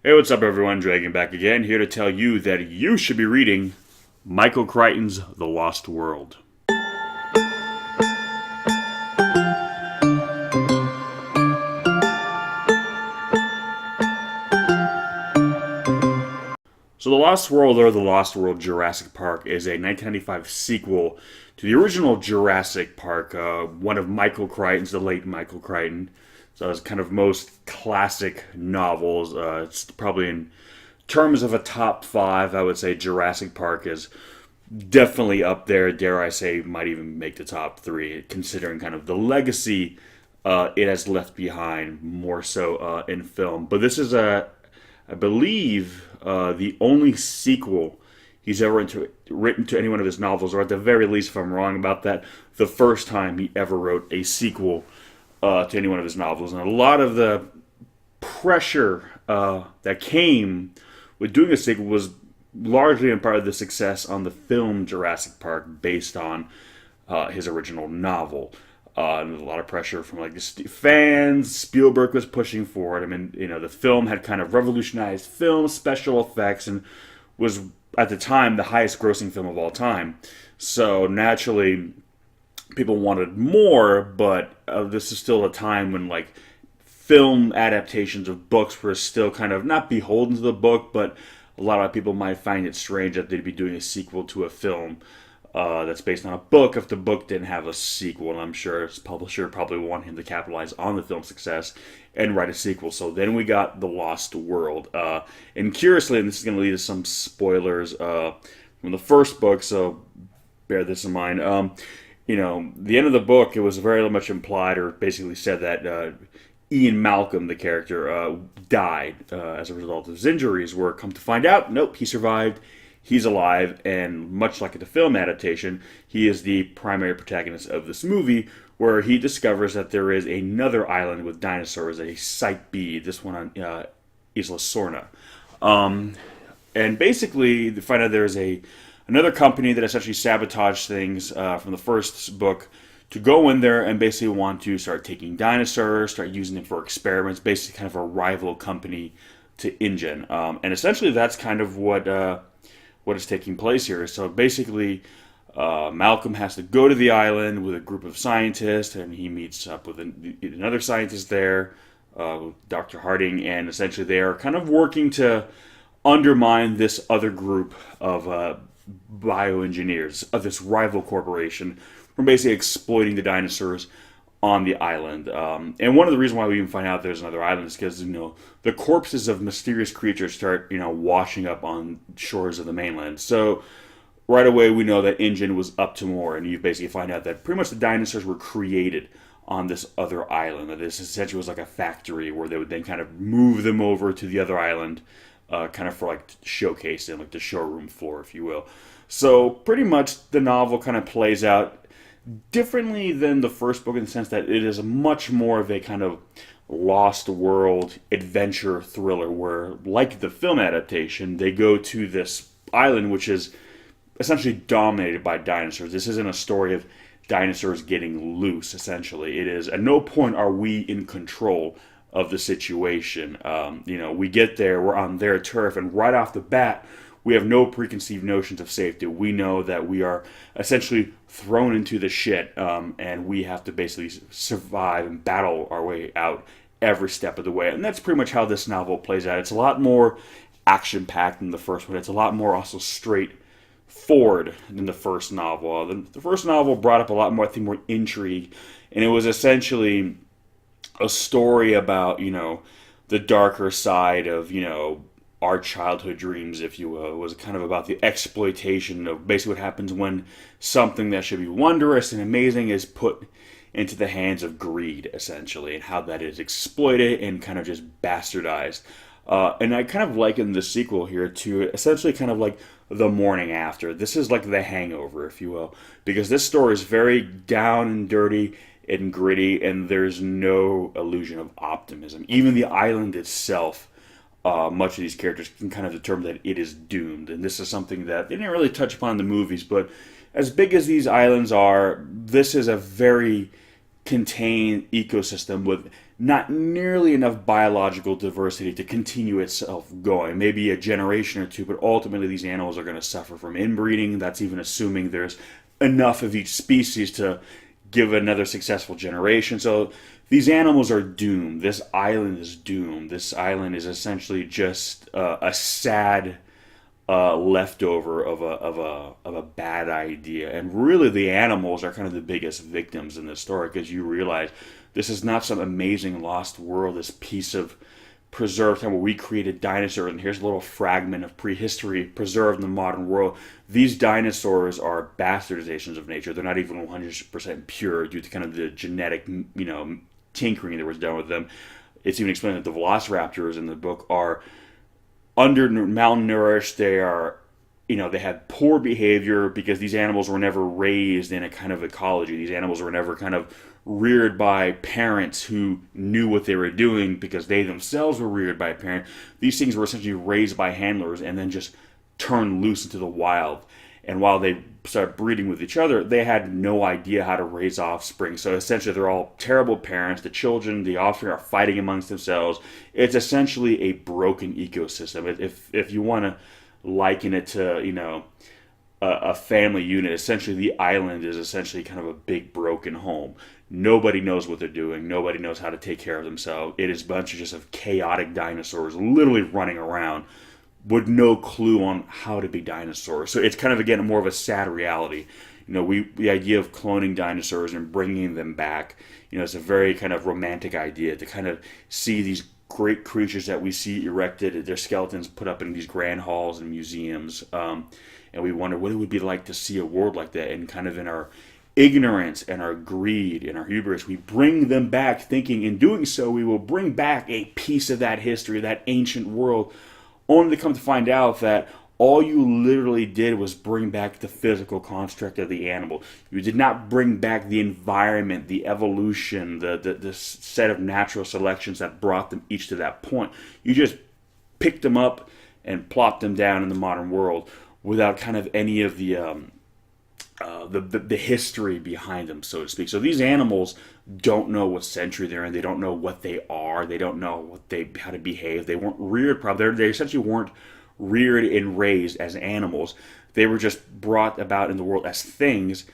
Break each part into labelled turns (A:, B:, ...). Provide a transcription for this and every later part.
A: Hey, what's up, everyone? Dragon back again, here to tell you that you should be reading Michael Crichton's The Lost World. So, The Lost World, or The Lost World Jurassic Park, is a 1995 sequel to the original Jurassic Park, one of Michael Crichton's, the late Michael Crichton. So, it's kind of most classic novels. It's probably in terms of a top five, I would say Jurassic Park is definitely up there. Dare I say, might even make the top three, considering kind of the legacy it has left behind, more so in film. But this is I believe, the only sequel he's ever written to any one of his novels, or at the very least, if I'm wrong about that, the first time he ever wrote a sequel to any one of his novels. And a lot of the pressure that came with doing a sequel was largely in part of the success on the film Jurassic Park, based on his original novel. And there's a lot of pressure from like the fans. Spielberg was pushing for it. I mean, the film had kind of revolutionized film special effects and was at the time the highest grossing film of all time. So naturally, people wanted more, but this is still a time when like film adaptations of books were still kind of not beholden to the book, but a lot of people might find it strange that they'd be doing a sequel to a film that's based on a book if the book didn't have a sequel. And I'm sure his publisher probably wanted him to capitalize on the film's success and write a sequel. So then we got The Lost World. And curiously, and this is going to lead to some spoilers from the first book, so bear this in mind. The end of the book, it was very much implied or basically said that Ian Malcolm, the character, died as a result of his injuries, where come to find out, nope, he survived. He's alive, and much like the film adaptation, he is the primary protagonist of this movie, where he discovers that there is another island with dinosaurs, a Site B, this one on Isla Sorna. And basically, they find out there's another company that essentially sabotaged things from the first book to go in there and basically want to start taking dinosaurs, start using them for experiments, basically kind of a rival company to InGen. And essentially that's kind of what is taking place here. So basically, Malcolm has to go to the island with a group of scientists, and he meets up with another scientist there, Dr. Harding, and essentially they are kind of working to undermine this other group of bioengineers of this rival corporation from basically exploiting the dinosaurs on the island. And one of the reasons why we even find out there's another island is because, the corpses of mysterious creatures start, washing up on shores of the mainland. So right away we know that InGen was up to more, and you basically find out that pretty much the dinosaurs were created on this other island. That this essentially was like a factory where they would then kind of move them over to the other island, kind of for like showcase and like the showroom floor, if you will. So pretty much the novel kind of plays out differently than the first book in the sense that it is much more of a kind of lost world adventure thriller where, like the film adaptation, they go to this island which is essentially dominated by dinosaurs. This isn't a story of dinosaurs getting loose, essentially. It is, at no point are we in control of the situation. We get there, we're on their turf, and right off the bat, we have no preconceived notions of safety. We know that we are essentially thrown into the shit, and we have to basically survive and battle our way out every step of the way. And that's pretty much how this novel plays out. It's a lot more action-packed than the first one. It's a lot more also straightforward than the first novel. The first novel brought up a lot more, I think, more intrigue, and it was essentially a story about, the darker side of, our childhood dreams, if you will. It was kind of about the exploitation of basically what happens when something that should be wondrous and amazing is put into the hands of greed, essentially, and how that is exploited and kind of just bastardized. And I kind of liken the sequel here to essentially kind of like The Morning After. This is like The Hangover, if you will, because this story is very down and dirty and gritty, and there's no illusion of optimism. Even the island itself, much of these characters can kind of determine that it is doomed. And this is something that they didn't really touch upon in the movies, but as big as these islands are, this is a very contained ecosystem with not nearly enough biological diversity to continue itself going. Maybe a generation or two, but ultimately these animals are going to suffer from inbreeding. That's even assuming there's enough of each species to give another successful generation. So these animals are doomed. This island is doomed. This island is essentially just a sad leftover of a bad idea. And really, the animals are kind of the biggest victims in this story, because you realize this is not some amazing lost world, this piece of preserved time where we created dinosaurs, and here's a little fragment of prehistory preserved in the modern world. These dinosaurs are bastardizations of nature. They're not even 100% pure due to kind of the genetic, tinkering that was done with them. It's even explained that the velociraptors in the book are malnourished. They are, they had poor behavior because these animals were never raised in a kind of ecology. These animals were never kind of reared by parents who knew what they were doing, because they themselves were reared by a parent. These things were essentially raised by handlers and then just turned loose into the wild. And while they started breeding with each other, they had no idea how to raise offspring. So essentially, they're all terrible parents. The children, the offspring, are fighting amongst themselves. It's essentially a broken ecosystem. If you want to liken it to, a family unit, essentially the island is essentially kind of a big broken home. Nobody knows what they're doing. Nobody knows how to take care of themselves. It is a bunch of just of chaotic dinosaurs literally running around with no clue on how to be dinosaurs. So it's kind of, again, more of a sad reality. The idea of cloning dinosaurs and bringing them back, it's a very kind of romantic idea to kind of see these great creatures that we see erected, their skeletons put up in these grand halls and museums. And we wonder what it would be like to see a world like that. And kind of in our ignorance and our greed and our hubris, we bring them back, thinking in doing so we will bring back a piece of that history, that ancient world, only to come to find out that all you literally did was bring back the physical construct of the animal. You did not bring back the environment, the evolution, the set of natural selections that brought them each to that point. You just picked them up and plopped them down in the modern world without kind of any of the history behind them, so to speak. So these animals don't know what century they're in. They don't know what they are. They don't know how to behave. They weren't reared properly. They essentially weren't reared and raised as animals. They were just brought about in the world as things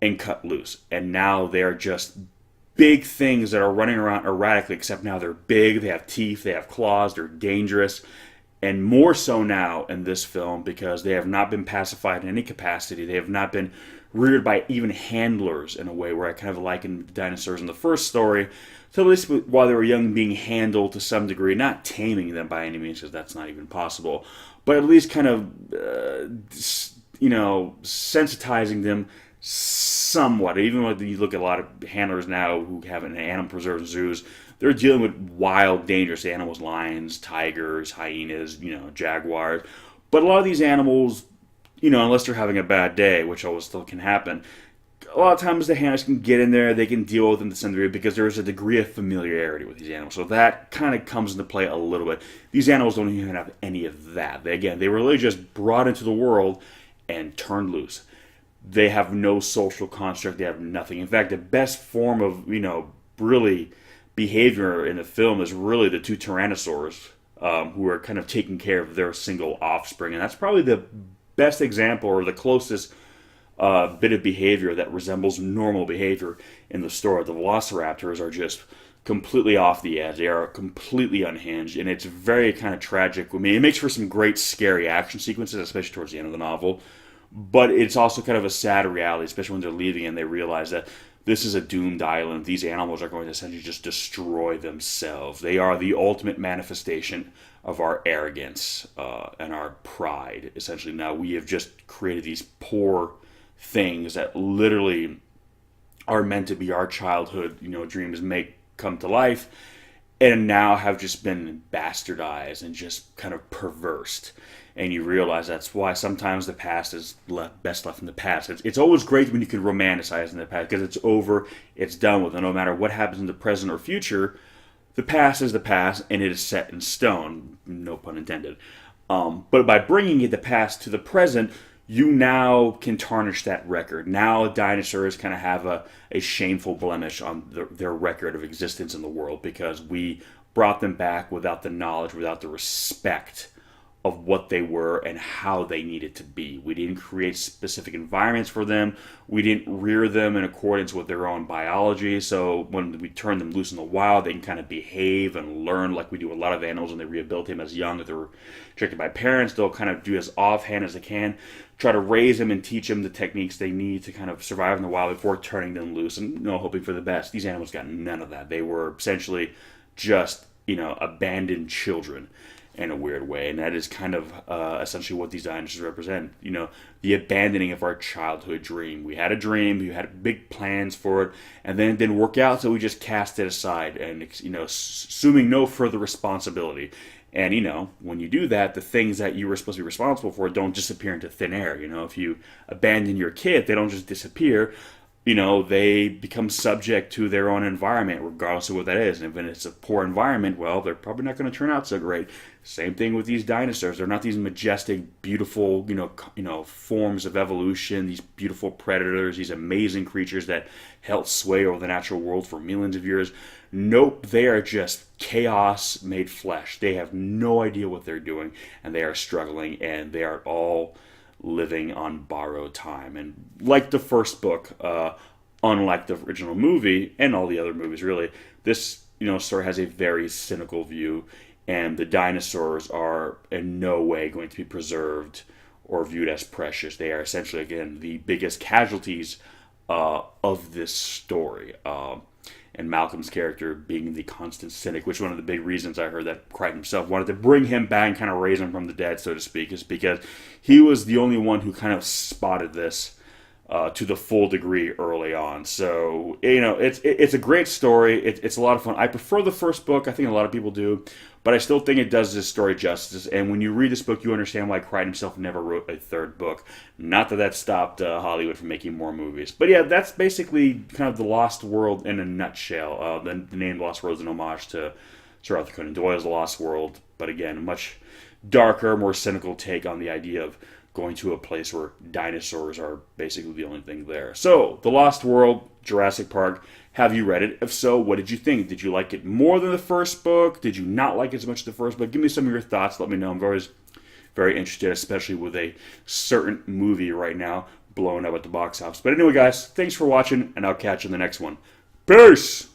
A: and cut loose. And now they're just big things that are running around erratically, except now they're big, they have teeth, they have claws, they're dangerous. And more so now in this film, because they have not been pacified in any capacity. They have not been reared by even handlers in a way where I kind of liken dinosaurs in the first story. So at least while they were young, being handled to some degree, not taming them by any means, because that's not even possible, but at least kind of, sensitizing them somewhat. Even when you look at a lot of handlers now who have an animal preserves in zoos, they're dealing with wild, dangerous animals, lions, tigers, hyenas, jaguars. But a lot of these animals, unless they're having a bad day, which always still can happen, a lot of times the handlers can get in there, they can deal with them to some degree because there is a degree of familiarity with these animals. So that kind of comes into play a little bit. These animals don't even have any of that. They were really just brought into the world and turned loose. They have no social construct. They have nothing. In fact, the best form of, really behavior in the film is really the two tyrannosaurs who are kind of taking care of their single offspring. And that's probably the best example or the closest bit of behavior that resembles normal behavior in the story. The velociraptors are just completely off the edge. They are completely unhinged, and it's very kind of tragic. I mean, it makes for some great scary action sequences, especially towards the end of the novel, but it's also kind of a sad reality, especially when they're leaving and they realize that this is a doomed island. These animals are going to essentially just destroy themselves. They are the ultimate manifestation of our arrogance and our pride. Essentially, now we have just created these poor things that literally are meant to be our childhood, dreams make come to life, and now have just been bastardized and just kind of perversed. And you realize that's why sometimes the past is best left in the past. It's always great when you can romanticize in the past because it's over, it's done with, and no matter what happens in the present or future, the past is the past, and it is set in stone. No pun intended. But by bringing the past to the present, you now can tarnish that record. Now dinosaurs kind of have a shameful blemish on their record of existence in the world because we brought them back without the knowledge, without the respect of what they were and how they needed to be. We didn't create specific environments for them. We didn't rear them in accordance with their own biology. So when we turn them loose in the wild, they can kind of behave and learn like we do a lot of animals when they rehabilitate them as young. If they're rejected by parents, they'll kind of do as offhand as they can, try to raise them and teach them the techniques they need to kind of survive in the wild before turning them loose and hoping for the best. These animals got none of that. They were essentially just, abandoned children in a weird way, and that is kind of essentially what these dinosaurs represent. The abandoning of our childhood dream. We had a dream, we had big plans for it, and then it didn't work out, so we just cast it aside, and assuming no further responsibility. And when you do that, the things that you were supposed to be responsible for don't disappear into thin air. If you abandon your kid, they don't just disappear. They become subject to their own environment, regardless of what that is. And if it's a poor environment, well, they're probably not going to turn out so great. Same thing with these dinosaurs. They're not these majestic, beautiful, forms of evolution, these beautiful predators, these amazing creatures that held sway over the natural world for millions of years. Nope, they are just chaos made flesh. They have no idea what they're doing, and they are struggling, and they are all living on borrowed time. And like the first book, unlike the original movie and all the other movies really, this story has a very cynical view, and the dinosaurs are in no way going to be preserved or viewed as precious. They are essentially, again, the biggest casualties of this story. And Malcolm's character being the constant cynic, which is one of the big reasons I heard that Crichton himself wanted to bring him back and kind of raise him from the dead, so to speak, is because he was the only one who kind of spotted this to the full degree early on. So, it's a great story. It's a lot of fun. I prefer the first book. I think a lot of people do. But I still think it does this story justice. And when you read this book, you understand why Crichton himself never wrote a third book. Not that stopped Hollywood from making more movies. But yeah, that's basically kind of The Lost World in a nutshell. The name Lost World is an homage to Sir Arthur Conan Doyle's The Lost World. But again, a much darker, more cynical take on the idea of going to a place where dinosaurs are basically the only thing there. So, The Lost World, Jurassic Park. Have you read it? If so, what did you think? Did you like it more than the first book? Did you not like it as much as the first book? Give me some of your thoughts. Let me know. I'm always very interested, especially with a certain movie right now blowing up at the box office. But anyway, guys, thanks for watching, and I'll catch you in the next one. Peace!